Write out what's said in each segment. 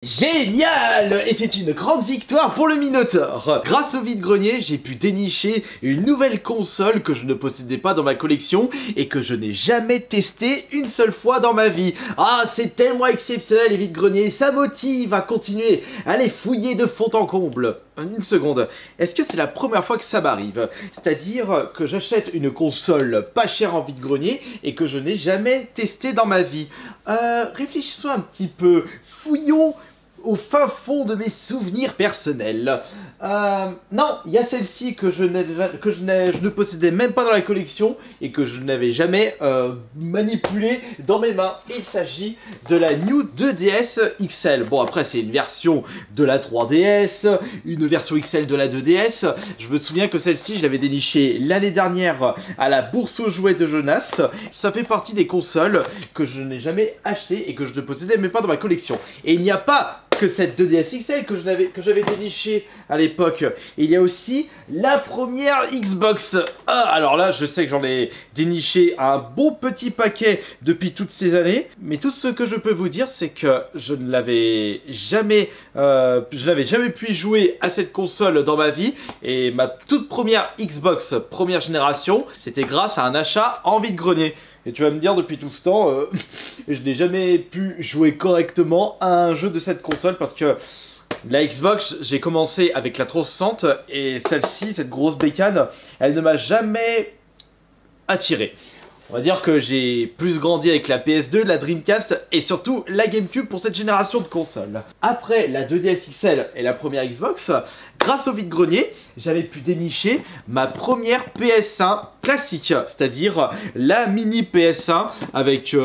Génial! Et c'est une grande victoire pour le Minotaur. Grâce au vide-grenier, j'ai pu dénicher une nouvelle console que je ne possédais pas dans ma collection et que je n'ai jamais testé une seule fois dans ma vie. Ah, c'est tellement exceptionnel les vide-greniers, ça motive à continuer à les fouiller de fond en comble. Une seconde, est-ce que c'est la première fois que ça m'arrive? C'est-à-dire que j'achète une console pas chère en vide-grenier et que je n'ai jamais testé dans ma vie. Réfléchissons un petit peu, fouillons au fin fond de mes souvenirs personnels. Non, il y a celle-ci que je ne possédais même pas dans la collection et que je n'avais jamais manipulée dans mes mains. Il s'agit de la New 2DS XL. Bon, après c'est une version de la 3DS, une version XL de la 2DS. Je me souviens que celle-ci, je l'avais dénichée l'année dernière à la bourse aux jouets de Jonas. Ça fait partie des consoles que je n'ai jamais achetées et que je ne possédais même pas dans ma collection. Et il n'y a pas que cette 2DS XL que j'avais déniché à l'époque. Il y a aussi la première Xbox. Ah, alors là, je sais que j'en ai déniché un bon petit paquet depuis toutes ces années. Mais tout ce que je peux vous dire, c'est que je n'avais jamais pu jouer à cette console dans ma vie. Et ma toute première Xbox, première génération, c'était grâce à un achat en vide-grenier. Et tu vas me dire, depuis tout ce temps, je n'ai jamais pu jouer correctement à un jeu de cette console parce que la Xbox, j'ai commencé avec la 360 et celle-ci, cette grosse bécane, elle ne m'a jamais attiré. On va dire que j'ai plus grandi avec la PS2, la Dreamcast et surtout la GameCube pour cette génération de consoles. Après la 2DS XL et la première Xbox, grâce au vide-grenier, j'avais pu dénicher ma première PS1 classique, c'est-à-dire la mini PS1 avec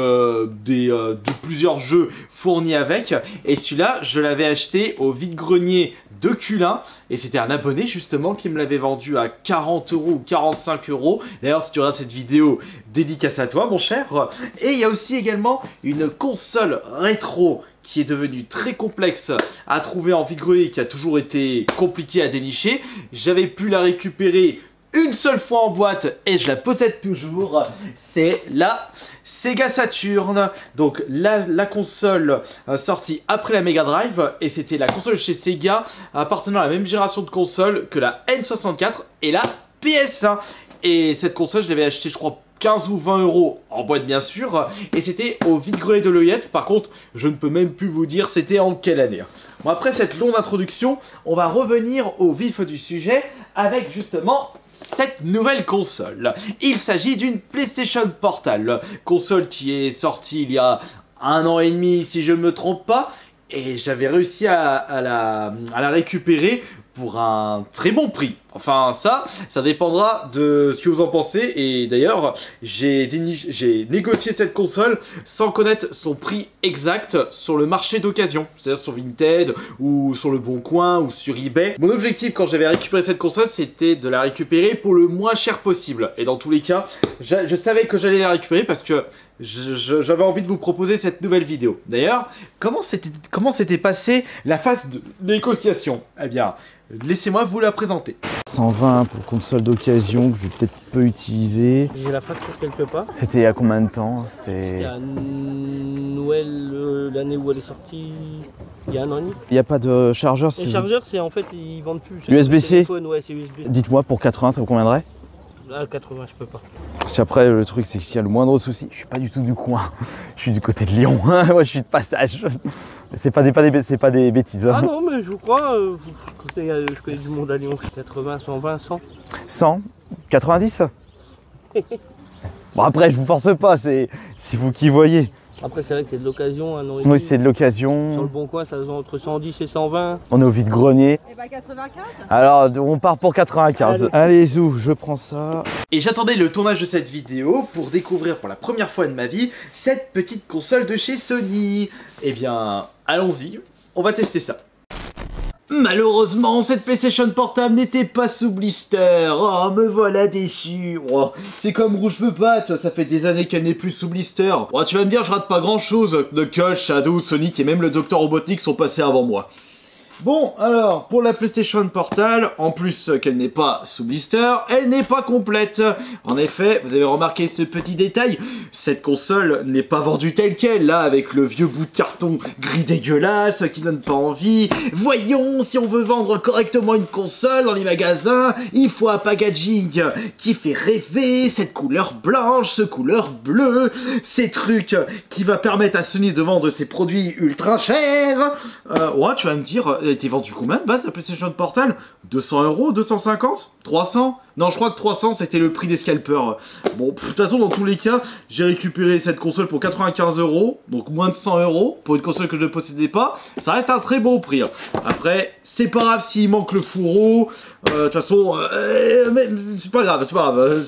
plusieurs jeux fournis avec. Et celui-là, je l'avais acheté au vide-grenier de Culin et c'était un abonné justement qui me l'avait vendu à 40 € ou 45 €. D'ailleurs, si tu regardes cette vidéo, dédicace à toi mon cher. Et il y a aussi également une console rétro qui est devenue très complexe à trouver en vide-grenier, qui a toujours été compliqué à dénicher. J'avais pu la récupérer une seule fois en boîte et je la possède toujours. C'est la Sega Saturn. Donc la console sortie après la Mega Drive et c'était la console chez Sega appartenant à la même génération de consoles que la N64 et la PS1. Et cette console, je l'avais achetée, je crois, 15 ou 20 € en boîte bien sûr, et c'était au vide-grenier de l'Oeillette. Par contre, je ne peux même plus vous dire c'était en quelle année. Bon, après cette longue introduction, on va revenir au vif du sujet avec justement cette nouvelle console. Il s'agit d'une PlayStation Portable, console qui est sortie il y a 1 an et demi si je ne me trompe pas, et j'avais réussi à la récupérer pour un très bon prix. Enfin ça dépendra de ce que vous en pensez. Et d'ailleurs, j'ai négocié cette console sans connaître son prix exact sur le marché d'occasion. C'est-à-dire sur Vinted ou sur le Bon Coin ou sur eBay. Mon objectif quand j'avais récupéré cette console, c'était de la récupérer pour le moins cher possible. Et dans tous les cas, je savais que j'allais la récupérer parce que j'avais envie de vous proposer cette nouvelle vidéo. D'ailleurs, comment s'était passée la phase de négociation? Eh bien, laissez-moi vous la présenter. 120 pour console d'occasion que je vais peut-être peu utiliser. J'ai la facture quelque part. C'était il y a combien de temps? C'était à Noël, l'année où elle est sortie, il y a 1 an et demi. Il n'y a pas de chargeur? Les chargeurs, c'est en fait, ils vendent plus. USB-C? Ouais, c'est USB. Dites-moi, pour 80, ça vous conviendrait? Là, 80, je peux pas. Parce qu'après, le truc, c'est qu'il y a le moindre souci. Je suis pas du tout du coin. Je suis du côté de Lyon. Moi, je suis de passage. C'est pas des bêtises. Ah non, mais je vous crois. Je connais du monde à Lyon. 80, 120, 100. 100? 90? Bon, après, je vous force pas. C'est vous qui voyez. Après, c'est vrai que c'est de l'occasion. Oui, c'est de l'occasion. Sur le Bon Coin, ça se vend entre 110 et 120. On est au vide-grenier. Et bah 95. Alors, on part pour 95. Allez, Zou, je prends ça. Et j'attendais le tournage de cette vidéo pour découvrir pour la première fois de ma vie cette petite console de chez Sony. Eh bien, allons-y, on va tester ça. Malheureusement, cette PlayStation Portable n'était pas sous blister. Oh, me voilà déçu. Oh, c'est comme Rouge veut battre, ça fait des années qu'elle n'est plus sous blister. Oh, tu vas me dire, je rate pas grand chose. Knuckles, Shadow, Sonic et même le Dr Robotnik sont passés avant moi. Bon, alors, pour la PlayStation Portal, en plus qu'elle n'est pas sous blister, elle n'est pas complète. En effet, vous avez remarqué ce petit détail, cette console n'est pas vendue telle qu'elle, là, avec le vieux bout de carton gris dégueulasse qui donne pas envie. Voyons, si on veut vendre correctement une console dans les magasins, il faut un packaging qui fait rêver, cette couleur blanche, ce couleur bleue, ces trucs qui va permettre à Sony de vendre ses produits ultra chers. Ouais, tu vas me dire, elle a été vendue combien de base la PlayStation Portal? 200 €, 250, 300? Non, je crois que 300 c'était le prix des scalpers. Bon, de toute façon, dans tous les cas, j'ai récupéré cette console pour 95 €, donc moins de 100 € pour une console que je ne possédais pas. Ça reste un très bon prix. Après, c'est pas grave s'il manque le fourreau. De toute façon, c'est pas grave, c'est pas grave.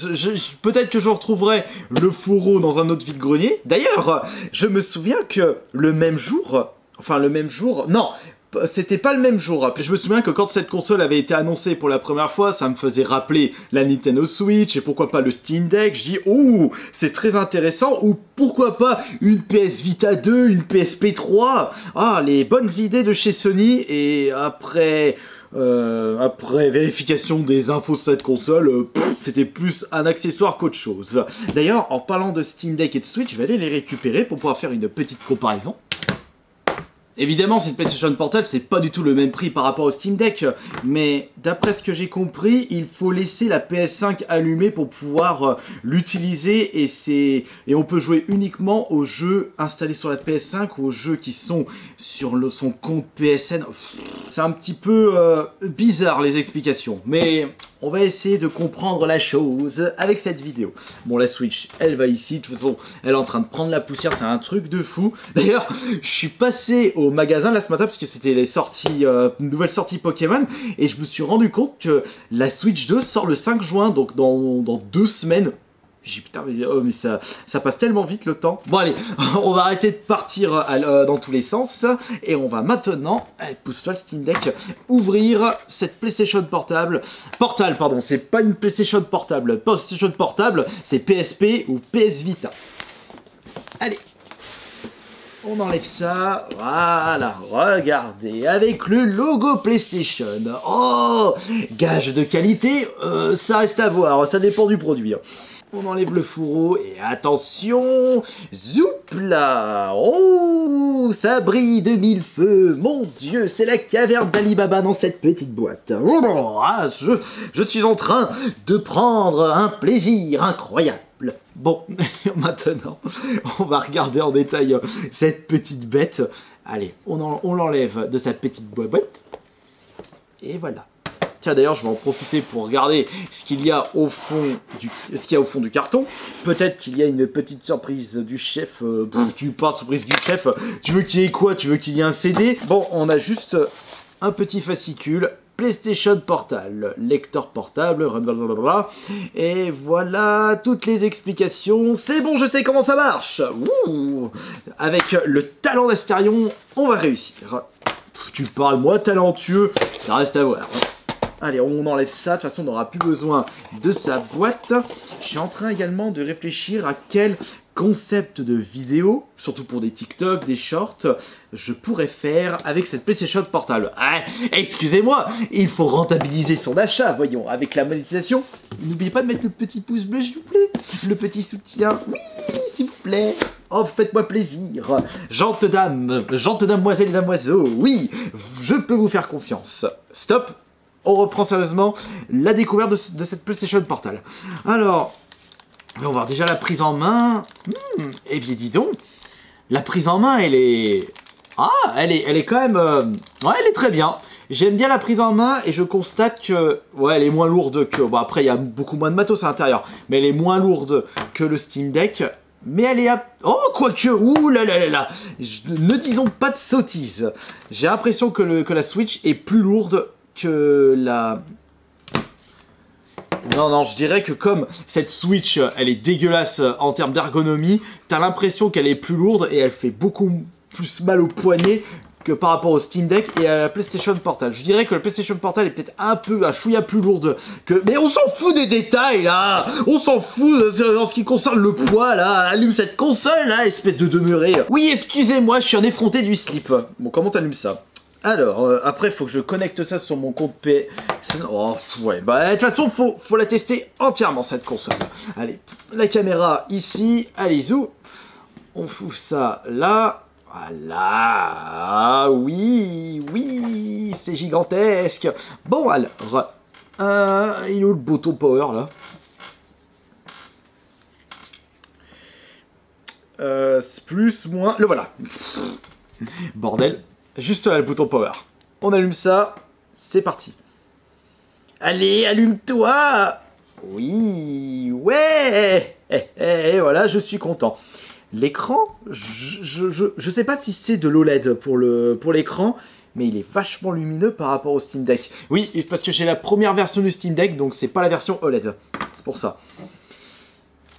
Peut-être que je retrouverai le fourreau dans un autre vide-grenier. D'ailleurs, je me souviens que le même jour, non, c'était pas le même jour. Je me souviens que quand cette console avait été annoncée pour la première fois, ça me faisait rappeler la Nintendo Switch et pourquoi pas le Steam Deck. Je dis, oh, c'est très intéressant. Ou pourquoi pas une PS Vita 2, une PSP 3. Ah, les bonnes idées de chez Sony. Et après vérification des infos sur cette console, c'était plus un accessoire qu'autre chose. D'ailleurs, en parlant de Steam Deck et de Switch, je vais aller les récupérer pour pouvoir faire une petite comparaison. Évidemment, cette PlayStation Portal, c'est pas du tout le même prix par rapport au Steam Deck, mais d'après ce que j'ai compris, il faut laisser la PS5 allumée pour pouvoir l'utiliser et on peut jouer uniquement aux jeux installés sur la PS5 ou aux jeux qui sont sur son compte PSN. C'est un petit peu bizarre les explications, mais on va essayer de comprendre la chose avec cette vidéo. Bon, la Switch, elle va ici. De toute façon, elle est en train de prendre la poussière. C'est un truc de fou. D'ailleurs, je suis passé au magasin là ce matin parce que c'était les sorties, nouvelles sorties Pokémon. Et je me suis rendu compte que la Switch 2 sort le 5 juin. Donc dans 2 semaines. J'ai putain, mais ça passe tellement vite le temps. Bon allez, on va arrêter de partir dans tous les sens. Et on va maintenant, allez, pousse-toi le Steam Deck, ouvrir cette PlayStation Portal, pardon, c'est pas une PlayStation Portable. PlayStation Portable, c'est PSP ou PS Vita. Allez. On enlève ça, voilà, regardez, avec le logo PlayStation. Oh, gage de qualité, ça reste à voir, ça dépend du produit. On enlève le fourreau et attention, zoup là. Oh, ça brille de 1000 feux. Mon Dieu, c'est la caverne d'Ali Baba dans cette petite boîte. Oh, ah, je suis en train de prendre un plaisir incroyable. Bon, maintenant, on va regarder en détail cette petite bête. Allez, on l'enlève de sa petite boîte. Et voilà. Tiens, d'ailleurs, je vais en profiter pour regarder ce qu'il y a au fond du carton. Peut-être qu'il y a une petite surprise du chef. Tu pas surprise du chef. Tu veux qu'il y ait quoi? Tu veux qu'il y ait un CD? Bon, on a juste un petit fascicule. PlayStation Portal, lecteur portable, blablabla. Et voilà toutes les explications. C'est bon, je sais comment ça marche. Ouh. Avec le talent d'Astérion, on va réussir. Tu parles, moi, talentueux, ça reste à voir. Allez, on enlève ça, de toute façon on n'aura plus besoin de sa boîte. Je suis en train également de réfléchir à quel concept de vidéo, surtout pour des TikTok, des shorts, je pourrais faire avec cette PlayStation Portable. Ah, excusez-moi, il faut rentabiliser son achat, voyons, avec la monétisation. N'oubliez pas de mettre le petit pouce bleu, s'il vous plaît, le petit soutien, oui, s'il vous plaît. Oh, faites-moi plaisir. Gentes dames, demoiselles et damoiseaux, oui, je peux vous faire confiance. Stop. On reprend sérieusement la découverte de cette PlayStation Portal. Alors, on va voir déjà la prise en main. Eh bien, dis donc, la prise en main, elle est... Ah, elle est quand même... Ouais, elle est très bien. J'aime bien la prise en main et je constate que... Ouais, elle est moins lourde que... Bon, après, il y a beaucoup moins de matos à l'intérieur. Mais elle est moins lourde que le Steam Deck. Mais elle est... Oh, quoique... Ouh là là là là. Ne disons pas de sottises. J'ai l'impression que la Switch est plus lourde que la... Non, je dirais que comme cette Switch, elle est dégueulasse en termes d'ergonomie, t'as l'impression qu'elle est plus lourde et elle fait beaucoup plus mal au poignet que par rapport au Steam Deck et à la PlayStation Portal. Je dirais que la PlayStation Portal est peut-être un chouïa plus lourde que... Mais on s'en fout des détails, là. On s'en fout en ce qui concerne le poids, là. Allume cette console, là, espèce de demeuré. Oui, excusez-moi, je suis un effronté du slip. Bon, comment t'allumes ça? Alors, après, il faut que je connecte ça sur mon compte P. Oh, ouais, bah, de toute façon, faut la tester entièrement, cette console. Allez, la caméra ici. Allez, zou. On fout ça là. Voilà. Oui, oui, c'est gigantesque. Bon, alors. Il est où le bouton power, là? Plus, moins. Le voilà. Bordel. Juste là, le bouton power. On allume ça. C'est parti. Allez, allume-toi. Oui, ouais. Et voilà, je suis content. L'écran, je sais pas si c'est de l'OLED pour l'écran, mais il est vachement lumineux par rapport au Steam Deck. Oui, parce que j'ai la première version du Steam Deck, donc c'est pas la version OLED. C'est pour ça.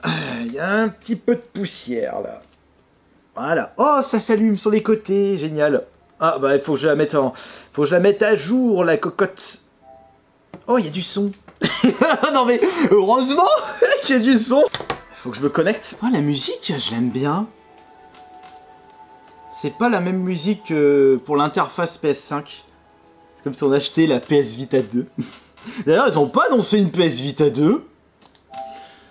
Il y a un petit peu de poussière là. Voilà. Oh, ça s'allume sur les côtés, génial. Ah bah il faut que je la mette à jour, la cocotte. Oh, il y a du son. Non mais heureusement qu'il y a du son. Faut que je me connecte. Oh, la musique, je l'aime bien. C'est pas la même musique que pour l'interface PS5. C'est comme si on achetait la PS Vita 2. D'ailleurs, ils ont pas annoncé une PS Vita 2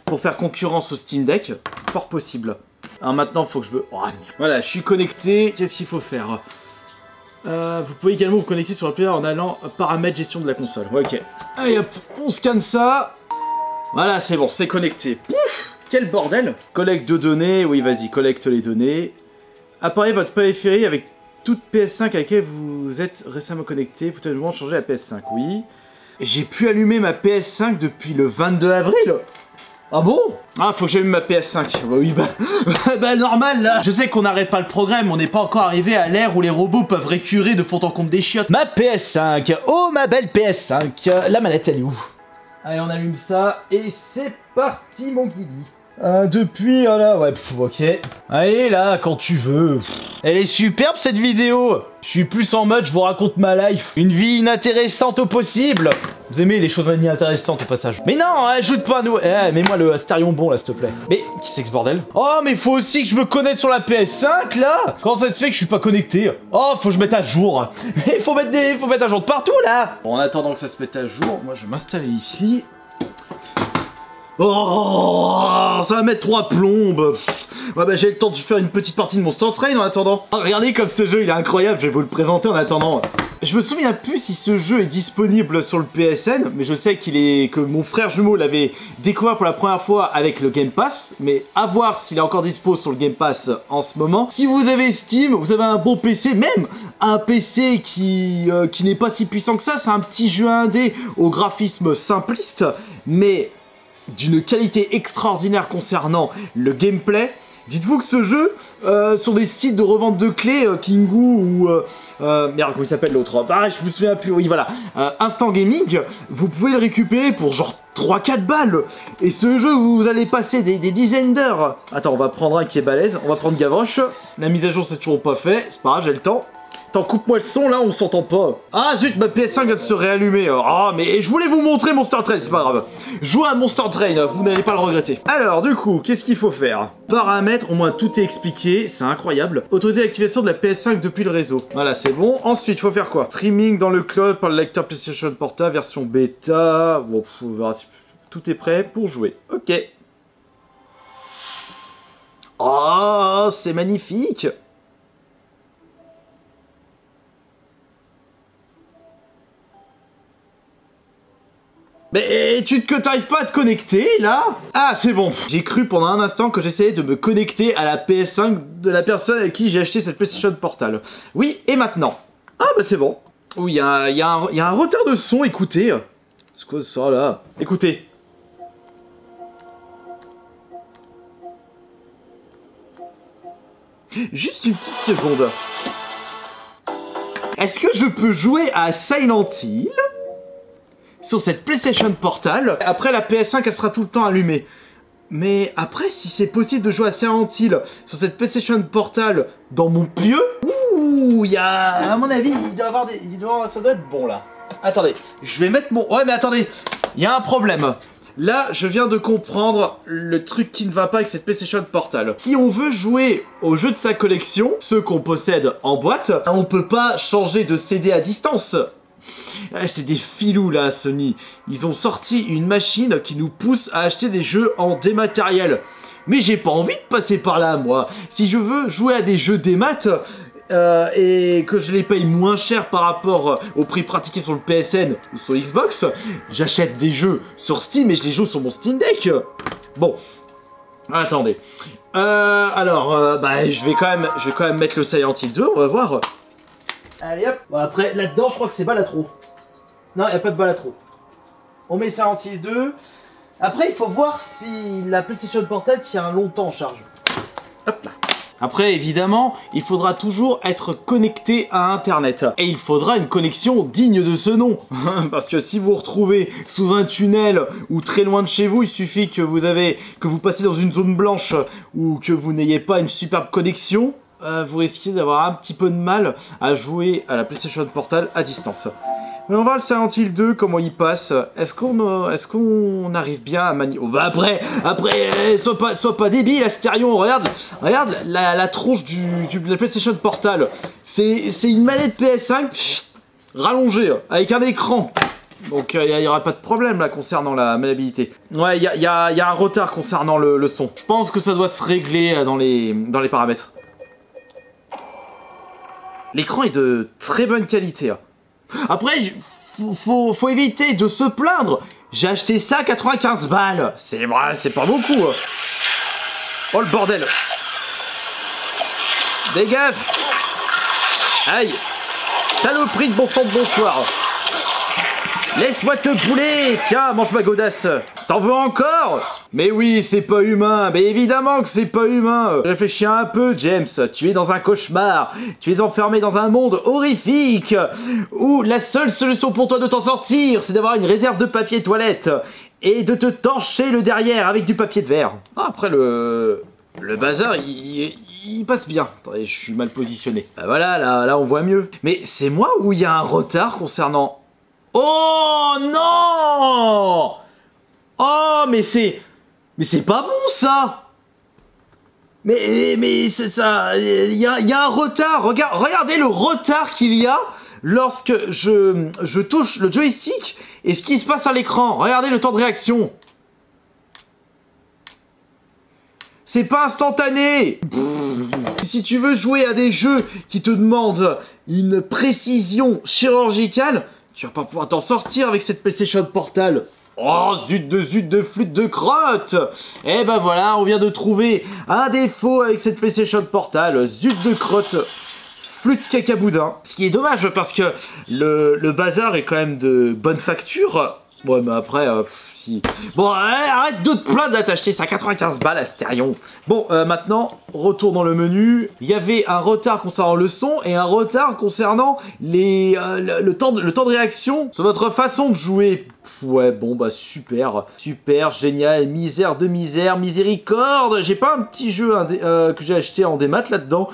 pour faire concurrence au Steam Deck. Fort possible. Alors maintenant, faut que je me... Oh, voilà, je suis connecté. Qu'est-ce qu'il faut faire? Vous pouvez également vous connecter sur la player en allant paramètres gestion de la console. Ok. Allez hop, on scanne ça. Voilà, c'est bon, c'est connecté. Pouf, quel bordel. Collecte de données. Oui, vas-y, collecte les données. Appareil votre périphérie avec toute PS5 à laquelle vous êtes récemment connecté. Vous devez changer la PS5, oui. J'ai pu allumer ma PS5 depuis le 22 avril. Ah bon? Ah, faut que j'allume ma PS5. Bah oui, bah normal là. Je sais qu'on n'arrête pas le progrès, mais on n'est pas encore arrivé à l'ère où les robots peuvent récurer de fond en comble des chiottes. Ma PS5. Oh, ma belle PS5. La manette, elle est où? Allez, on allume ça et c'est parti, mon guili. Depuis, voilà, ouais, ok. Allez, là, quand tu veux. Elle est superbe, cette vidéo. Je suis plus en mode, je vous raconte ma life. Une vie inintéressante au possible. Vous aimez les choses inintéressantes au passage. Mais non, ajoute pas à nous. Mets-moi le Astérion bon, là, s'il te plaît. Mais, qui c'est que ce bordel? Oh, mais faut aussi que je me connecte sur la PS5, là. Comment ça se fait que je suis pas connecté? Oh, faut que je mette à jour. Mais faut mettre à jour de partout, là. Bon, en attendant que ça se mette à jour, moi, je vais m'installer ici. Oh, ça va mettre 3 plombes. Ouais, bah j'ai le temps de faire une petite partie de Monster Train en attendant. Oh, regardez comme ce jeu il est incroyable, je vais vous le présenter en attendant. Je me souviens plus si ce jeu est disponible sur le PSN, mais je sais que mon frère jumeau l'avait découvert pour la première fois avec le Game Pass, mais à voir s'il est encore dispo sur le Game Pass en ce moment. Si vous avez Steam, vous avez un bon PC, même un PC qui n'est pas si puissant que ça, c'est un petit jeu indé au graphisme simpliste, mais d'une qualité extraordinaire concernant le gameplay. Dites-vous que ce jeu, sur des sites de revente de clés, Kingu ou... merde, comment il s'appelle l'autre? Ah, je me souviens plus, oui, voilà. Instant Gaming, vous pouvez le récupérer pour genre 3-4 balles. Et ce jeu, vous allez passer des dizaines d'heures. Attends, on va prendre un qui est balèze. On va prendre Gavroche. La mise à jour, c'est toujours pas fait. C'est pas grave, j'ai le temps. Attends, coupe-moi le son, là, on s'entend pas. Ah, zut, ma PS5 vient de se réallumer. Ah, mais je voulais vous montrer Monster Train, c'est pas grave. Jouez à Monster Train, vous n'allez pas le regretter. Alors, du coup, qu'est-ce qu'il faut faire? Paramètres, au moins tout est expliqué, c'est incroyable. Autoriser l'activation de la PS5 depuis le réseau. Voilà, c'est bon. Ensuite, il faut faire quoi? Streaming dans le cloud par le lecteur PlayStation Portable, version bêta. Bon, on verra si tout est prêt pour jouer. Ok. Oh, c'est magnifique. Mais que t'arrives pas à te connecter, là? Ah, c'est bon. J'ai cru pendant un instant que j'essayais de me connecter à la PS5 de la personne avec qui j'ai acheté cette PlayStation Portable. Oui, et maintenant? Ah, bah c'est bon. Oui, il y a un retard de son, écoutez. C'est quoi ça, là? Écoutez. Juste une petite seconde. Est-ce que je peux jouer à Silent Hill sur cette PlayStation Portable? Après, la PS5, elle sera tout le temps allumée. Mais après, si c'est possible de jouer à Silent Hill sur cette PlayStation Portable dans mon pieu, ouh, il y a... À mon avis, ça doit être bon, là. Attendez, je vais mettre mon... Ouais, mais attendez, il y a un problème. là, je viens de comprendre le truc qui ne va pas avec cette PlayStation Portal. Si on veut jouer aux jeux de sa collection, ceux qu'on possède en boîte, on peut pas changer de CD à distance. C'est des filous là, Sony. Ils ont sorti une machine qui nous pousse à acheter des jeux en dématériel. Mais j'ai pas envie de passer par là, moi. Si je veux jouer à des jeux démat et que je les paye moins cher par rapport au prix pratiqué sur le PSN ou sur Xbox, j'achète des jeux sur Steam et je les joue sur mon Steam Deck. Bon, attendez. Je vais quand même mettre le Silent Hill 2, on va voir. Allez hop. Bon, après, là-dedans, je crois que c'est Balatro. Non, il n'y a pas de Balatro. On met Silent Hill 2. Après, il faut voir si la PlayStation Portal tient longtemps en charge. Hop là. Après, évidemment, il faudra toujours être connecté à Internet. Et il faudra une connexion digne de ce nom. Parce que si vous vous retrouvez sous un tunnel ou très loin de chez vous, il suffit que vous passiez dans une zone blanche ou que vous n'ayez pas une superbe connexion, vous risquez d'avoir un petit peu de mal à jouer à la PlayStation Portal à distance. Mais on va voir le Silent Hill 2, comment il passe. Est-ce qu'on arrive bien à manier... Oh, bah après, sois pas débile, Astérion. Regarde la tronche de la PlayStation Portal. C'est une manette PS5 rallongée, avec un écran. Donc il n'y aura pas de problème là concernant la maniabilité. Ouais, il y a un retard concernant le son. Je pense que ça doit se régler dans les paramètres. L'écran est de très bonne qualité. Après, faut éviter de se plaindre. J'ai acheté ça à 95 balles. C'est vrai, c'est pas beaucoup. Oh le bordel. Dégage. Aïe. Saloperie de bon sang de bonsoir. Laisse-moi te bouler. Tiens, mange ma godasse. T'en veux encore? Mais oui, c'est pas humain. Mais évidemment que c'est pas humain. Réfléchis un peu, James. Tu es dans un cauchemar. Tu es enfermé dans un monde horrifique où la seule solution pour toi de t'en sortir, c'est d'avoir une réserve de papier toilette et de te torcher le derrière avec du papier de verre. Après, le bazar, il passe bien. Attendez, je suis mal positionné. Bah voilà, là, on voit mieux. Mais c'est moi où il y a un retard concernant... Oh non! Oh, mais c'est pas bon ça! Mais c'est ça, il y a un retard. Regardez le retard qu'il y a lorsque je touche le joystick et ce qui se passe à l'écran. Regardez le temps de réaction. C'est pas instantané. Si tu veux jouer à des jeux qui te demandent une précision chirurgicale, tu vas pas pouvoir t'en sortir avec cette PlayStation Portal. Oh, zut de flûte de crotte. Et ben voilà, on vient de trouver un défaut avec cette PlayStation Portal. Zut de crotte, flûte cacaboudin. Ce qui est dommage parce que le bazar est quand même de bonne facture. Ouais, mais après, si... Bon, arrête de te plaindre, là, t'as acheté ça à 95 balles, Astérion. Bon, maintenant, retour dans le menu. Il y avait un retard concernant le son et un retard concernant le temps de réaction sur votre façon de jouer. Ouais, bon, bah super, génial, misère de misère, miséricorde. J'ai pas un petit jeu que j'ai acheté en démat là-dedans.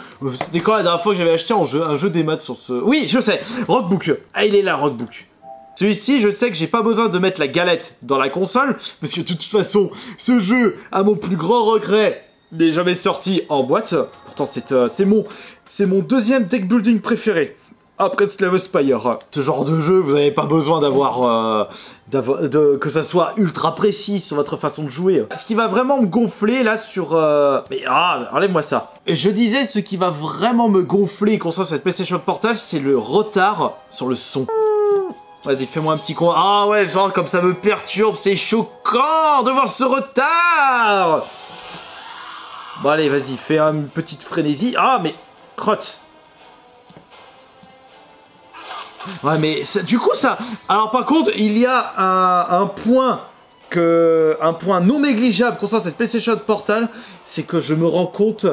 C'était quand la dernière fois que j'avais acheté un jeu démat sur ce... Oui, je sais, Rockbook. Ah, il est là, Rockbook. Celui-ci, je sais que j'ai pas besoin de mettre la galette dans la console, parce que de toute façon, ce jeu, à mon plus grand regret, n'est jamais sorti en boîte. Pourtant, c'est mon deuxième deck building préféré, après Slay the Spire. Ce genre de jeu, vous n'avez pas besoin d'avoir... que ça soit ultra précis sur votre façon de jouer. Ce qui va vraiment me gonfler, là, sur... Mais, enlève-moi ça. Je disais, ce qui va vraiment me gonfler concernant cette PlayStation Portal, c'est le retard sur le son. Vas-y, fais-moi un petit con. Ah ouais, genre comme ça me perturbe, c'est choquant de voir ce retard. Bon allez, vas-y, fais une petite frénésie. Ah mais, crotte. Ouais mais, du coup ça... Alors par contre, il y a un point non négligeable concernant cette PlayStation Portal, c'est que je me rends compte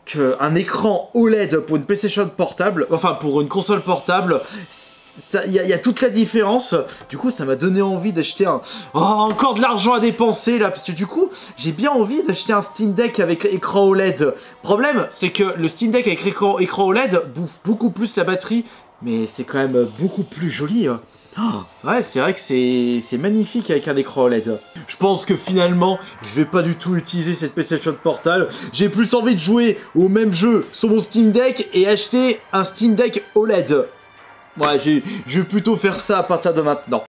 qu'un écran OLED pour une PlayStation portable, enfin pour une console portable... Il y a toute la différence. Du coup ça m'a donné envie d'acheter encore de l'argent à dépenser là. Parce que du coup j'ai bien envie d'acheter un Steam Deck avec écran OLED. Problème c'est que le Steam Deck avec écran OLED bouffe beaucoup plus la batterie. Mais c'est quand même beaucoup plus joli. Ouais, c'est vrai que c'est magnifique avec un écran OLED. Je pense que finalement, je vais pas du tout utiliser cette PlayStation Portable. J'ai plus envie de jouer au même jeu sur mon Steam Deck et acheter un Steam Deck OLED. Ouais, je vais plutôt faire ça à partir de maintenant.